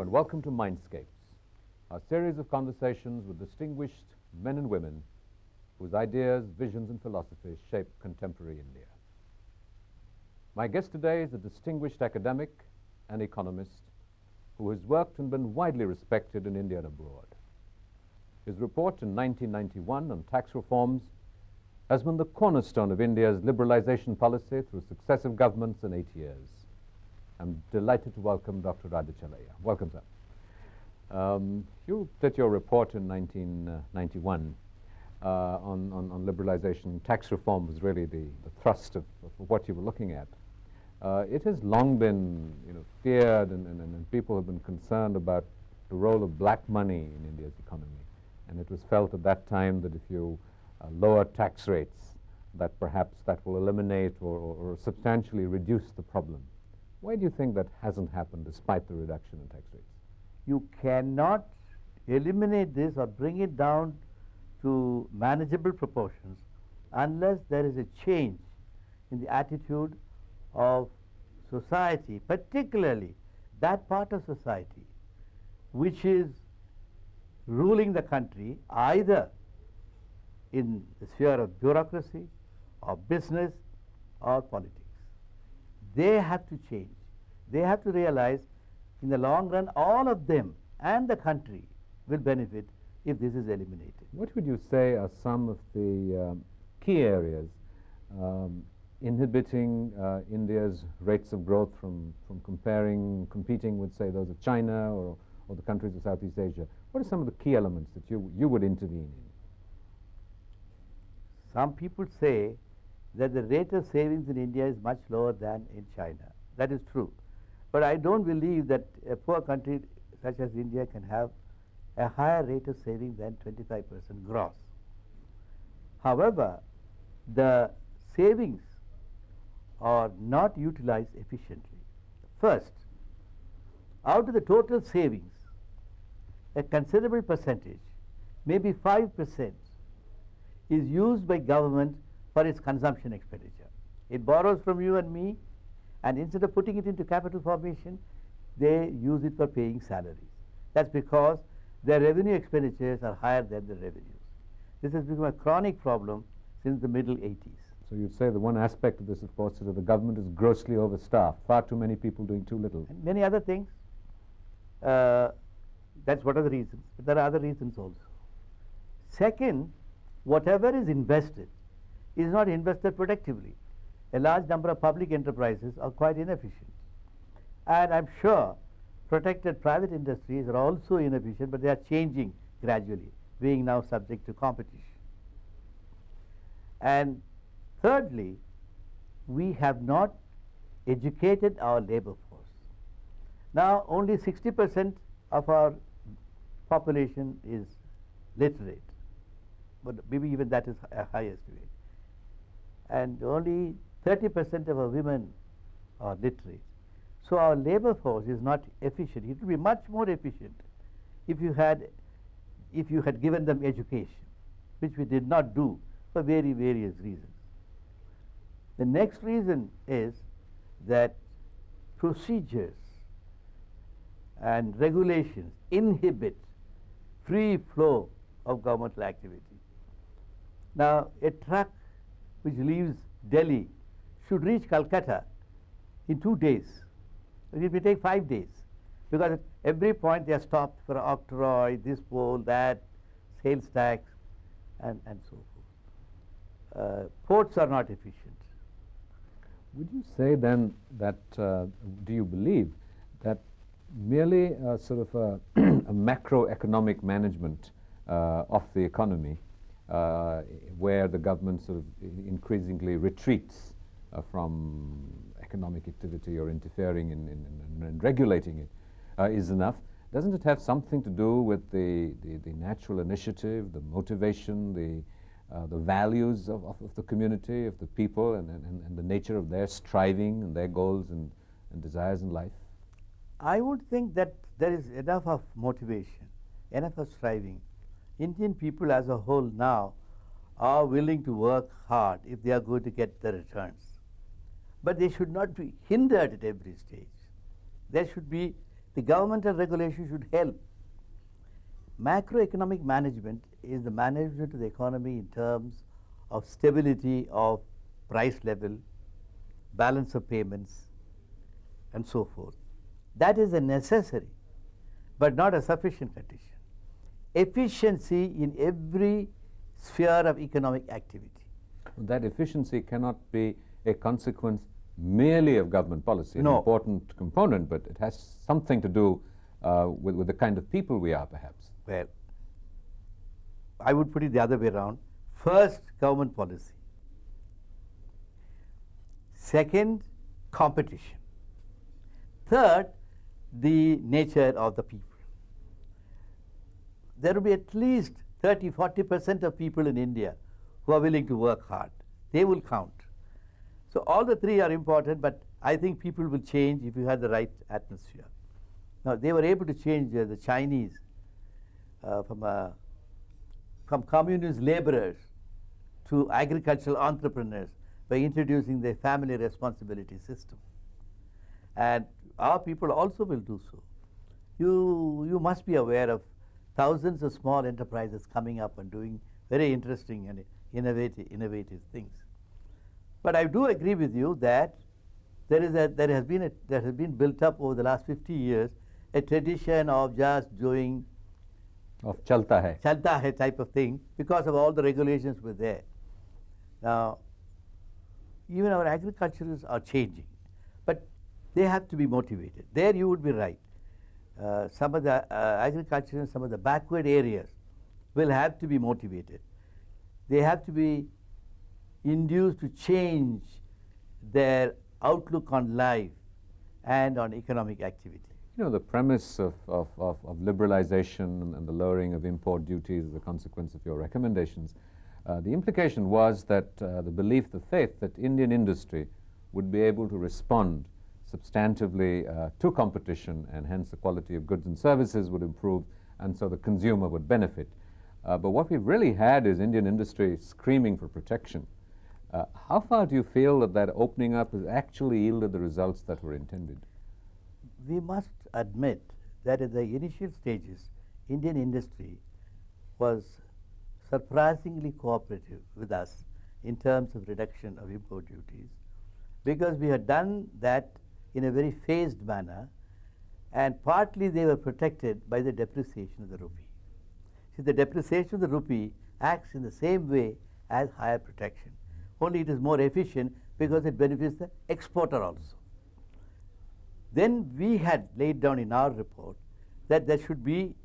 Welcome to Mindscapes, a series of conversations with distinguished men and women whose ideas, visions, and philosophies shape contemporary India. My guest today is a distinguished academic and economist who has worked and been widely respected in India and abroad. His report in 1991 on tax reforms has been the cornerstone of India's liberalization policy through successive governments in 8 years. I'm delighted to welcome Dr. Rajiv Chelliah. Welcome, sir. You did your report in 1991 on liberalization. Tax reform was really the thrust of what you were looking at. It has long been feared and people have been concerned about the role of black money in India's economy. And it was felt at that time that if you lower tax rates, that perhaps that will eliminate or substantially reduce the problem. Why do you think that hasn't happened despite the reduction in tax rates? You cannot eliminate this or bring it down to manageable proportions unless there is a change in the attitude of society, particularly that part of society which is ruling the country either in the sphere of bureaucracy or business or politics. They have to change. They have to realize in the long run all of them and the country will benefit if this is eliminated. What would you say are some of the key areas inhibiting India's rates of growth from competing with, say, those of China or the countries of Southeast Asia? What are some of the key elements that you would intervene in? Some people say that the rate of savings in India is much lower than in China. That is true. But I don't believe that a poor country such as India can have a higher rate of saving than 25% gross. However, the savings are not utilized efficiently. First, out of the total savings, a considerable percentage, maybe 5%, is used by government for its consumption expenditure. It borrows from you and me, and instead of putting it into capital formation, they use it for paying salaries. That's because their revenue expenditures are higher than the revenues. This has become a chronic problem since the middle 80s. So you'd say the one aspect of this, of course, is that the government is grossly overstaffed, far too many people doing too little. And many other things. That's one of the reasons. But there are other reasons also. Second, whatever is invested is not invested productively. A large number of public enterprises are quite inefficient. And I'm sure protected private industries are also inefficient, but they are changing gradually, being now subject to competition. And thirdly, we have not educated our labor force. Now, only 60% of our population is literate, but maybe even that is a high estimate. And only 30% of our women are literate. So our labor force is not efficient. It would be much more efficient if you had given them education, which we did not do for various reasons. The next reason is that procedures and regulations inhibit free flow of governmental activity. Now, a truck which leaves Delhi should reach Calcutta in 2 days. It will take 5 days, because at every point they are stopped for octroi, this poll, that, sales tax, and so forth. Ports are not efficient. Would you say then that, do you believe that merely sort of a macroeconomic management of the economy, where the government sort of increasingly retreats from economic activity or interfering in regulating it, is enough? Doesn't it have something to do with the natural initiative, the motivation, the values of the community, of the people, and the nature of their striving and their goals and desires in life? I would think that there is enough of motivation, enough of striving. Indian people as a whole now are willing to work hard if they are going to get the returns. But they should not be hindered at every stage. There should be, the governmental regulation should help. Macroeconomic management is the management of the economy in terms of stability of price level, balance of payments, and so forth. That is a necessary, but not a sufficient condition. Efficiency in every sphere of economic activity. That efficiency cannot be a consequence merely of government policy, an important component, but it has something to do with the kind of people we are, perhaps. Well, I would put it the other way around. First, government policy. Second, competition. Third, the nature of the people. There will be at least 30–40% of people in India who are willing to work hard. They will count. So all the three are important, but I think people will change if you have the right atmosphere. Now, they were able to change the Chinese from communist laborers to agricultural entrepreneurs by introducing the family responsibility system. And our people also will do so. You must be aware of thousands of small enterprises coming up and doing very interesting and innovative things. But I do agree with you that there has been built up over the last 50 years a tradition of just doing of chalta hai type of thing because of all the regulations were there. Now, even our agriculturists are changing, but they have to be motivated. There you would be right. Some of the agriculturists, some of the backward areas will have to be motivated. They have to be induced to change their outlook on life and on economic activity. You know, the premise of liberalization and the lowering of import duties as a consequence of your recommendations, the implication was that the belief, the faith that Indian industry would be able to respond substantively to competition, and hence the quality of goods and services would improve, and so the consumer would benefit. But what we've really had is Indian industry screaming for protection. How far do you feel that opening up has actually yielded the results that were intended? We must admit that in the initial stages, Indian industry was surprisingly cooperative with us in terms of reduction of import duties, because we had done that in a very phased manner, and partly they were protected by the depreciation of the rupee. See, the depreciation of the rupee acts in the same way as higher protection, only it is more efficient because it benefits the exporter also. Then we had laid down in our report that there should be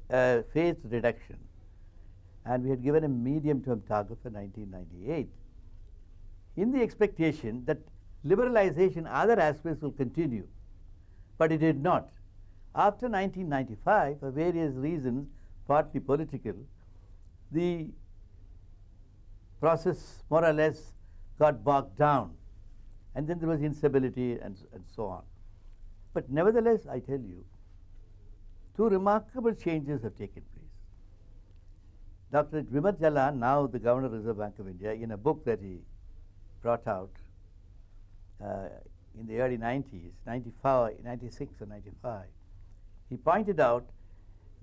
a phased reduction, and we had given a medium-term target for 1998 in the expectation that liberalization, other aspects will continue, but it did not. After 1995, for various reasons, partly political, the process more or less got bogged down, and then there was instability and so on. But nevertheless, I tell you, two remarkable changes have taken place. Dr. Jessudoss Chelliah, now the Governor of the Reserve Bank of India, in a book that he brought out in the early 90s, 96 or 95, he pointed out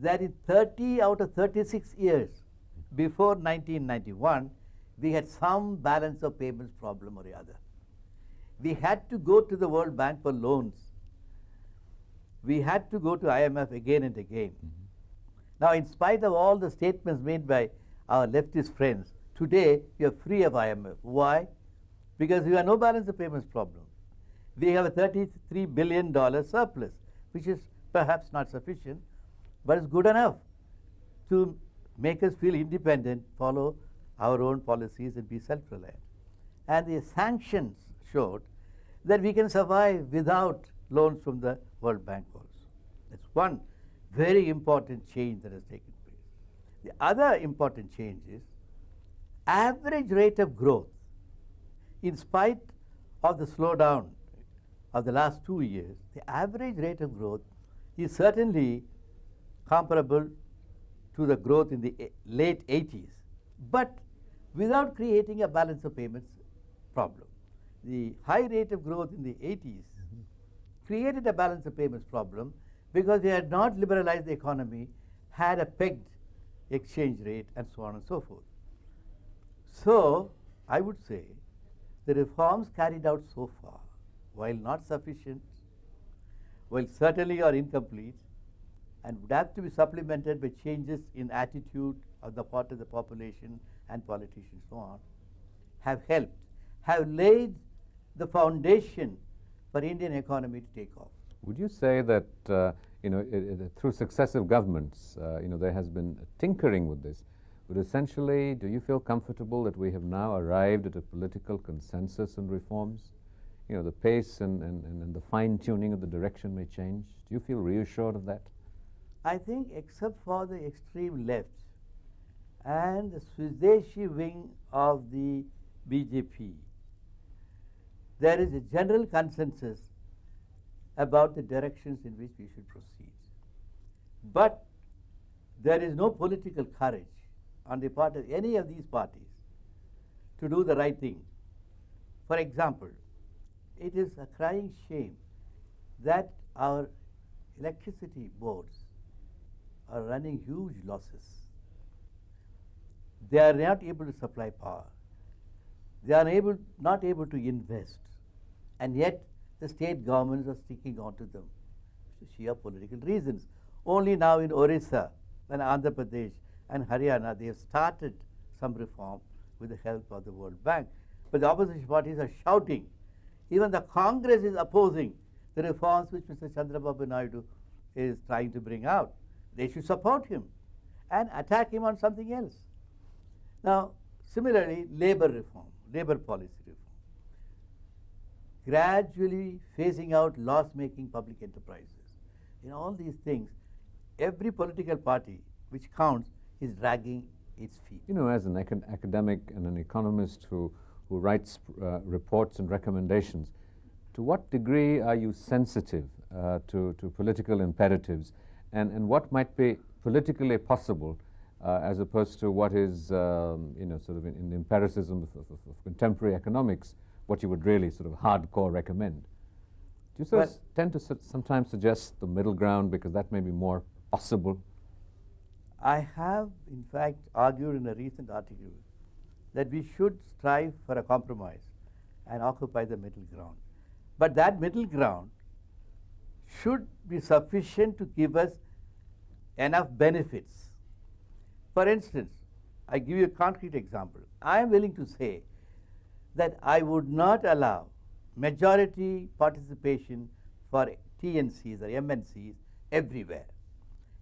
that in 30 out of 36 years before 1991, we had some balance of payments problem or the other. We had to go to the World Bank for loans. We had to go to IMF again and again. Now, in spite of all the statements made by our leftist friends, today we are free of IMF. Why? Because we have no balance of payments problem. We have a $33 billion surplus, which is perhaps not sufficient, but it's good enough to make us feel independent, follow our own policies, and be self-reliant. And the sanctions showed that we can survive without loans from the World Bank also. That's one very important change that has taken place. The other important change is average rate of growth, in spite of the slowdown of the last 2 years, the average rate of growth is certainly comparable to the growth in the late 80s, but without creating a balance of payments problem. The high rate of growth in the 80s created a balance of payments problem because they had not liberalized the economy, had a pegged exchange rate, and so on and so forth. So, I would say the reforms carried out so far, while not sufficient, while certainly are incomplete, and would have to be supplemented by changes in attitude of the part of the population and politicians, so on, have helped, have laid the foundation for Indian economy to take off. Would you say that through successive governments, there has been tinkering with this? But essentially, do you feel comfortable that we have now arrived at a political consensus on reforms? The pace and the fine-tuning of the direction may change. Do you feel reassured of that? I think except for the extreme left and the Swadeshi wing of the BJP, there is a general consensus about the directions in which we should proceed. But there is no political courage on the part of any of these parties to do the right thing. For example, it is a crying shame that our electricity boards are running huge losses. They are not able to supply power. They are not able to invest. And yet the state governments are sticking on to them for sheer political reasons. Only now in Orissa and Andhra Pradesh and Haryana, they have started some reform with the help of the World Bank. But the opposition parties are shouting. Even the Congress is opposing the reforms which Mr. Chandrababu Naidu is trying to bring out. They should support him and attack him on something else. Now, similarly, labor reform, labor policy reform. Gradually phasing out loss-making public enterprises. In all these things, every political party which counts is dragging its feet. As an academic and an economist who writes reports and recommendations, to what degree are you sensitive to political imperatives, and what might be politically possible as opposed to what is, sort of in the empiricism of contemporary economics, what you would really sort of hardcore recommend? Do you tend to sometimes suggest the middle ground because that may be more possible? I have, in fact, argued in a recent article that we should strive for a compromise and occupy the middle ground. But that middle ground should be sufficient to give us enough benefits. For instance, I give you a concrete example. I am willing to say that I would not allow majority participation for TNCs or MNCs everywhere.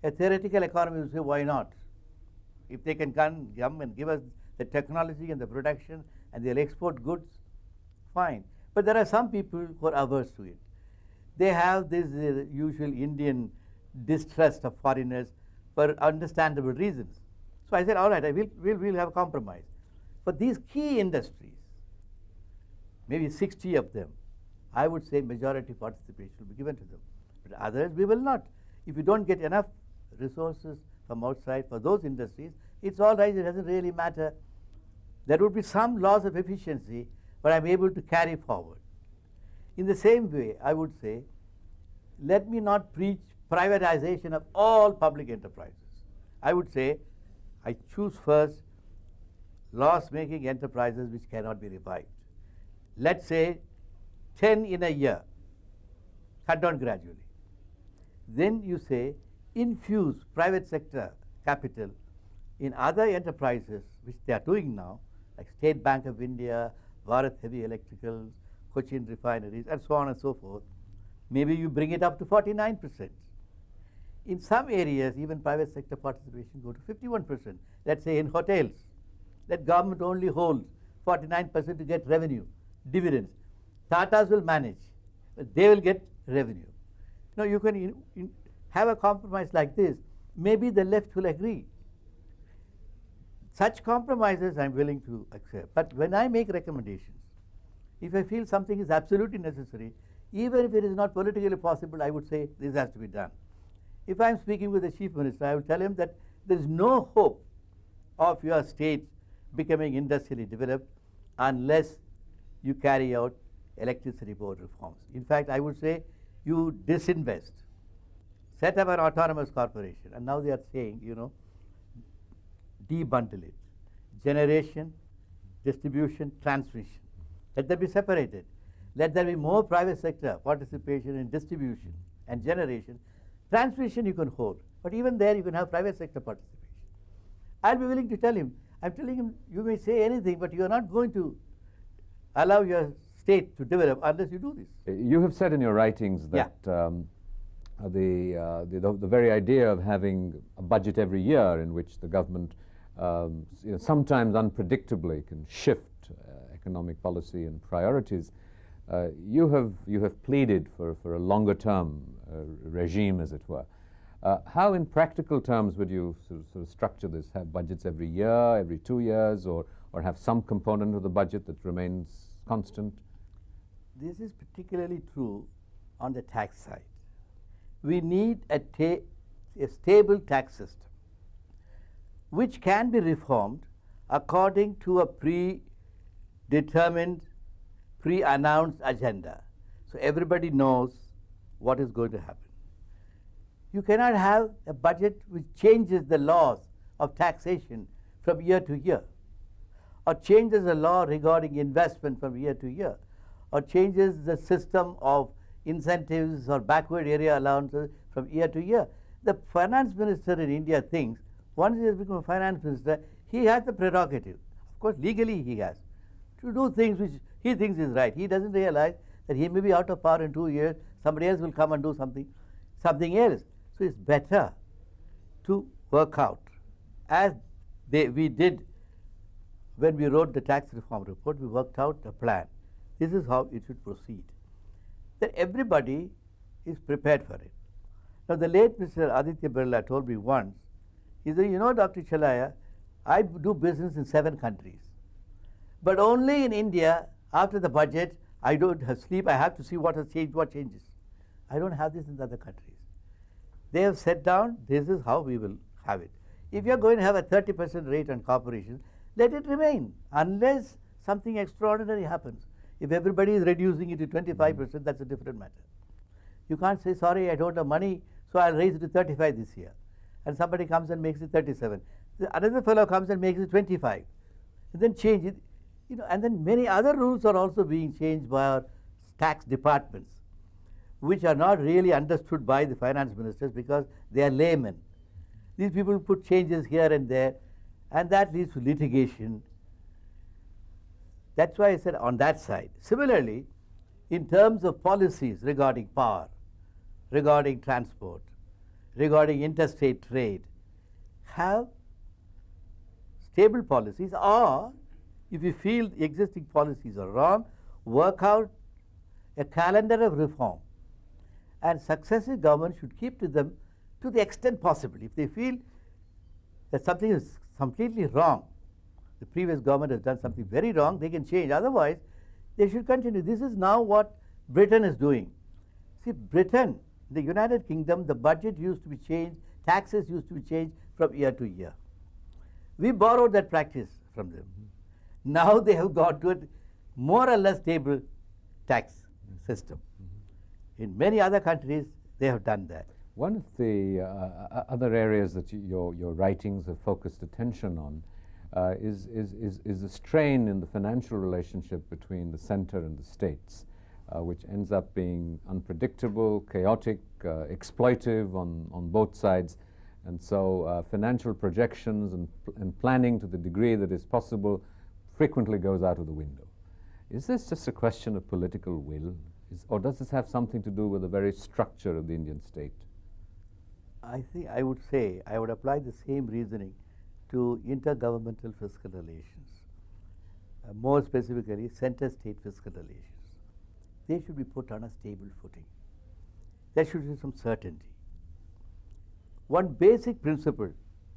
A theoretical economy will say, why not? If they can come and give us the technology and the production and they'll export goods, fine. But there are some people who are averse to it. They have this usual Indian distrust of foreigners for understandable reasons. So I said, all right, we'll have a compromise. For these key industries, maybe 60 of them, I would say majority participation will be given to them. But others, we will not. If you don't get enough resources from outside for those industries, it's all right, it doesn't really matter. There would be some loss of efficiency, but I'm able to carry forward. In the same way, I would say, let me not preach privatization of all public enterprises. I would say, I choose first loss-making enterprises which cannot be revived. Let's say 10 in a year, cut down gradually. Then you say, infuse private sector capital in other enterprises, which they are doing now, like State Bank of India, Bharat Heavy Electricals, Cochin Refineries, and so on and so forth. Maybe you bring it up to 49%. In some areas, even private sector participation go to 51%. Let's say in hotels, that government only holds 49% to get revenue, dividends. Tatas will manage, but they will get revenue. Now you can have a compromise like this, maybe the left will agree. Such compromises I'm willing to accept. But when I make recommendations, if I feel something is absolutely necessary, even if it is not politically possible, I would say this has to be done. If I'm speaking with the chief minister, I would tell him that there is no hope of your state becoming industrially developed unless you carry out electricity board reforms. In fact, I would say you disinvest, set up an autonomous corporation, and now they are saying, debundle it. Generation, distribution, transmission. Let them be separated. Let there be more private sector participation in distribution and generation. Transmission you can hold, but even there you can have private sector participation. I'll be willing to tell him, I'm telling him, you may say anything, but you are not going to allow your state to develop unless you do this. You have said in your writings that the very idea of having a budget every year in which the government sometimes unpredictably can shift economic policy and priorities, you have pleaded for a longer term regime, as it were. How in practical terms would you sort of structure this? Have budgets every year, every 2 years, or have some component of the budget that remains constant? This is particularly true on the tax side. We need a stable tax system which can be reformed according to a predetermined, pre-announced agenda. So everybody knows what is going to happen. You cannot have a budget which changes the laws of taxation from year to year, or changes the law regarding investment from year to year, or changes the system of incentives or backward area allowances from year to year. The finance minister in India thinks once he has become a finance minister, he has the prerogative, of course legally he has, to do things which he thinks is right. He doesn't realize that he may be out of power in 2 years, somebody else will come and do something else. So it's better to work out, as we did when we wrote the tax reform report. We worked out a plan. This is how it should proceed. That everybody is prepared for it. Now the late Mr. Aditya Birla told me once, he said, Dr. Chelliah, I do business in 7 countries. But only in India, after the budget, I don't have sleep. I have to see what has changed, what changes. I don't have this in the other countries. They have set down, this is how we will have it. If you are going to have a 30% rate on corporations, let it remain, unless something extraordinary happens. If everybody is reducing it to 25%, that's a different matter. You can't say, sorry, I don't have money, so I'll raise it to 35 this year. And somebody comes and makes it 37. Another fellow comes and makes it 25. And then change it. And then many other rules are also being changed by our tax departments, which are not really understood by the finance ministers because they are laymen. These people put changes here and there, and that leads to litigation. That's why I said on that side. Similarly, in terms of policies regarding power, regarding transport, regarding interstate trade, have stable policies, or if you feel the existing policies are wrong, work out a calendar of reform. And successive governments should keep to them to the extent possible. If they feel that something is completely wrong, the previous government has done something very wrong, they can change. Otherwise, they should continue. This is now what Britain is doing. See, Britain, the United Kingdom, the budget used to be changed, taxes used to be changed from year to year. We borrowed that practice from them. Now they have got to a more or less stable tax system. In many other countries, they have done that. One of the other areas that your writings have focused attention on is the strain in the financial relationship between the center and the states, which ends up being unpredictable, chaotic, exploitive on both sides. And so financial projections and planning to the degree that is possible frequently goes out of the window. Is this just a question of political will? Or does this have something to do with the very structure of the Indian state? I think I would say, I would apply the same reasoning to intergovernmental fiscal relations, more specifically center-state fiscal relations. They should be put on a stable footing. There should be some certainty. One basic principle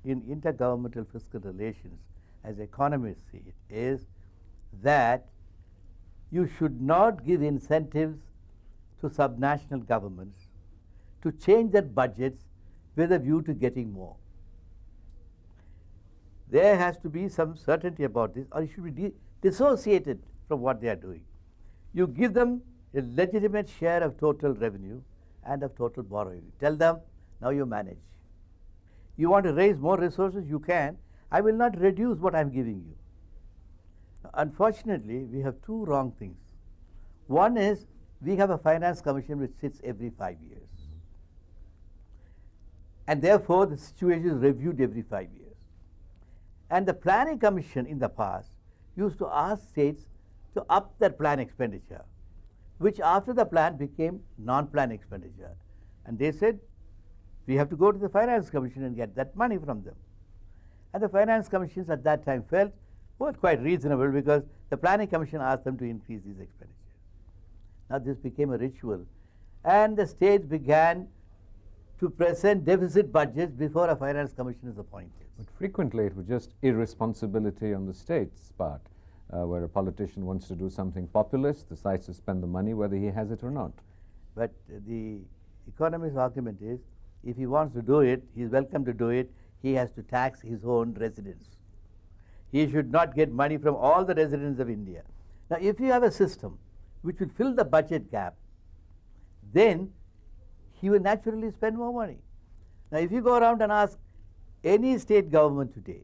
in intergovernmental fiscal relations, as economists see it, is that you should not give incentives to subnational governments to change their budgets with a view to getting more. There has to be some certainty about this, or it should be dissociated from what they are doing. You give them a legitimate share of total revenue and of total borrowing. Tell them, now you manage. You want to raise more resources, you can. I will not reduce what I'm giving you. Unfortunately, we have two wrong things. One is we have a finance commission which sits every 5 years. And therefore, the situation is reviewed every 5 years. And the planning commission in the past used to ask states to up their plan expenditure, which after the plan became non-plan expenditure. And they said, we have to go to the finance commission and get that money from them. And the finance commissions at that time felt, well, quite reasonable, because the planning commission asked them to increase these expenditures. Now this became a ritual, and the states began to present deficit budgets before a finance commission is appointed. But frequently it was just irresponsibility on the state's part, where a politician wants to do something populist, decides to spend the money whether he has it or not. But the economist's argument is, if he wants to do it, he is welcome to do it. He has to tax his own residents. He should not get money from all the residents of India. Now, if you have a system which will fill the budget gap, then he will naturally spend more money. Now, if you go around and ask any state government today,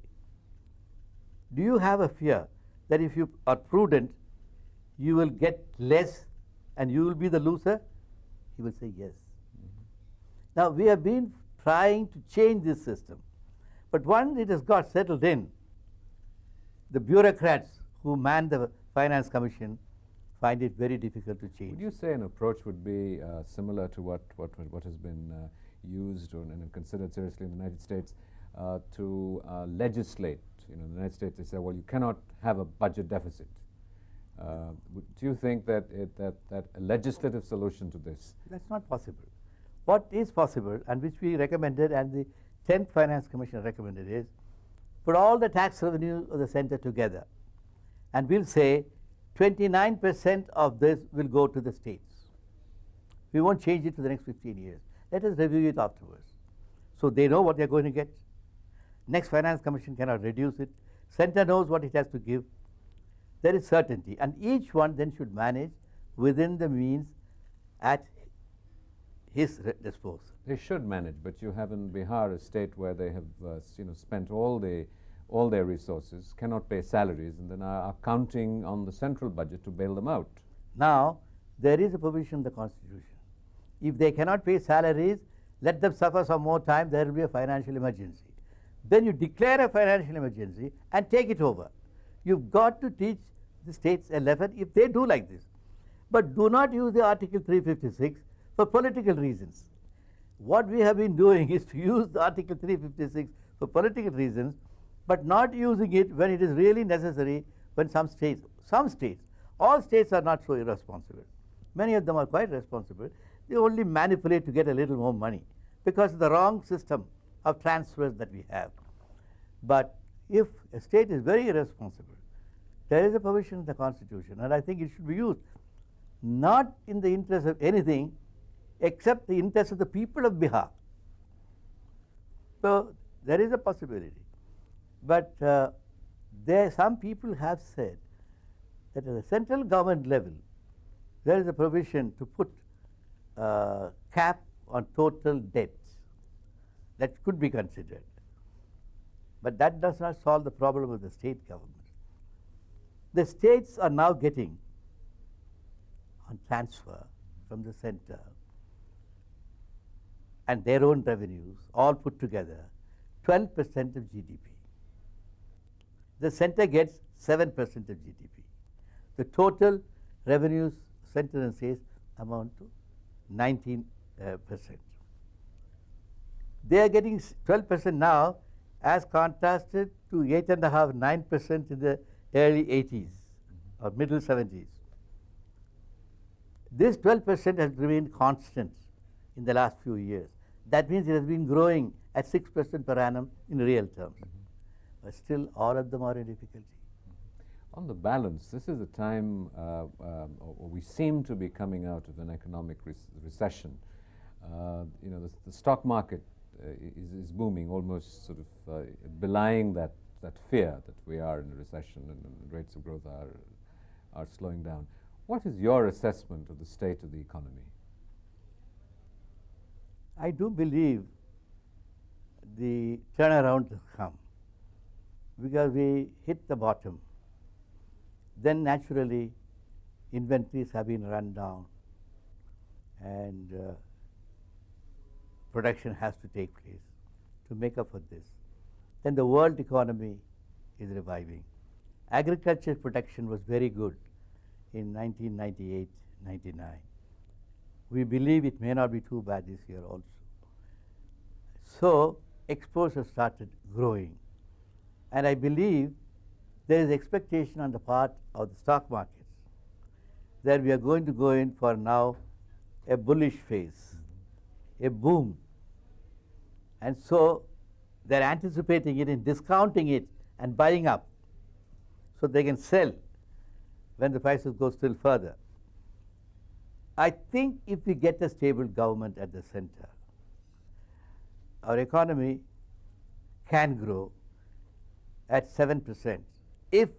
do you have a fear that if you are prudent, you will get less and you will be the loser? He will say yes. Now, we have been trying to change this system. But once it has got settled in, the bureaucrats who man the finance commission find it very difficult to change. Would you say an approach would be similar to what has been used and considered seriously in the United States to legislate? You know, in the United States they say, well, you cannot have a budget deficit. Do you think that a legislative solution to this? That's not possible. What is possible, and which we recommended, and the 10th Finance Commission recommended, is put all the tax revenue of the center together, and we'll say 29% of this will go to the states. We won't change it for the next 15 years. Let us review it afterwards. So they know what they're going to get. Next Finance Commission cannot reduce it. Center knows what it has to give. There is certainty, and each one then should manage within the means at his disposal. They should manage, but you have in Bihar a state where they have spent all their resources, cannot pay salaries, and then are counting on the central budget to bail them out. Now, there is a provision in the Constitution. If they cannot pay salaries, let them suffer some more time, there will be a financial emergency. Then you declare a financial emergency and take it over. You've got to teach the states a lesson if they do like this. But do not use the Article 356 for political reasons. What we have been doing is to use the Article 356 for political reasons, but not using it when it is really necessary, when some states, all states are not so irresponsible. Many of them are quite responsible. They only manipulate to get a little more money because of the wrong system of transfers that we have. But if a state is very irresponsible, there is a provision in the Constitution, and I think it should be used not in the interest of anything except the interest of the people of Bihar. So there is a possibility. But some people have said that at the central government level, there is a provision to put cap on total debts. That could be considered. But that does not solve the problem of the state government. The states are now getting, on transfer from the center, and their own revenues, all put together, 12% of GDP. The center gets 7% of GDP. The total revenues, center and states, amount to 19%. They are getting 12% now, as contrasted to 8.5%, 9% in the early 80s or middle 70s. This 12% has remained constant in the last few years. That means it has been growing at 6% per annum in real terms. But still, all of them are in difficulty. On the balance, this is a time, or we seem to be coming out of an economic recession. The stock market is booming, almost sort of belying that fear that we are in a recession and rates of growth are slowing down. What is your assessment of the state of the economy? I do believe the turnaround has come because we hit the bottom. Then naturally inventories have been run down and production has to take place to make up for this. Then the world economy is reviving. Agriculture production was very good in 1998-99. We believe it may not be too bad this year also. So exports have started growing. And I believe there is expectation on the part of the stock markets that we are going to go in for now a bullish phase, a boom. And so they're anticipating it and discounting it and buying up so they can sell when the prices go still further. I think if we get a stable government at the center, our economy can grow at 7% if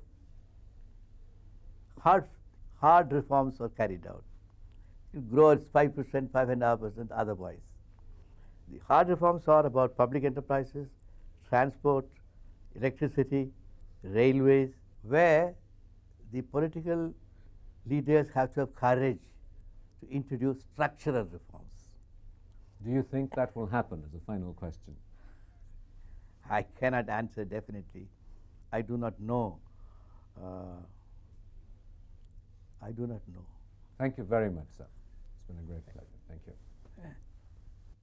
hard reforms are carried out. It will grow at 5%, 5.5% otherwise. The hard reforms are about public enterprises, transport, electricity, railways, where the political leaders have to have courage to introduce structural reforms. Do you think that will happen, as a final question? I cannot answer definitely. I do not know. I do not know. Thank you very much, sir. It's been a great pleasure. Thank you.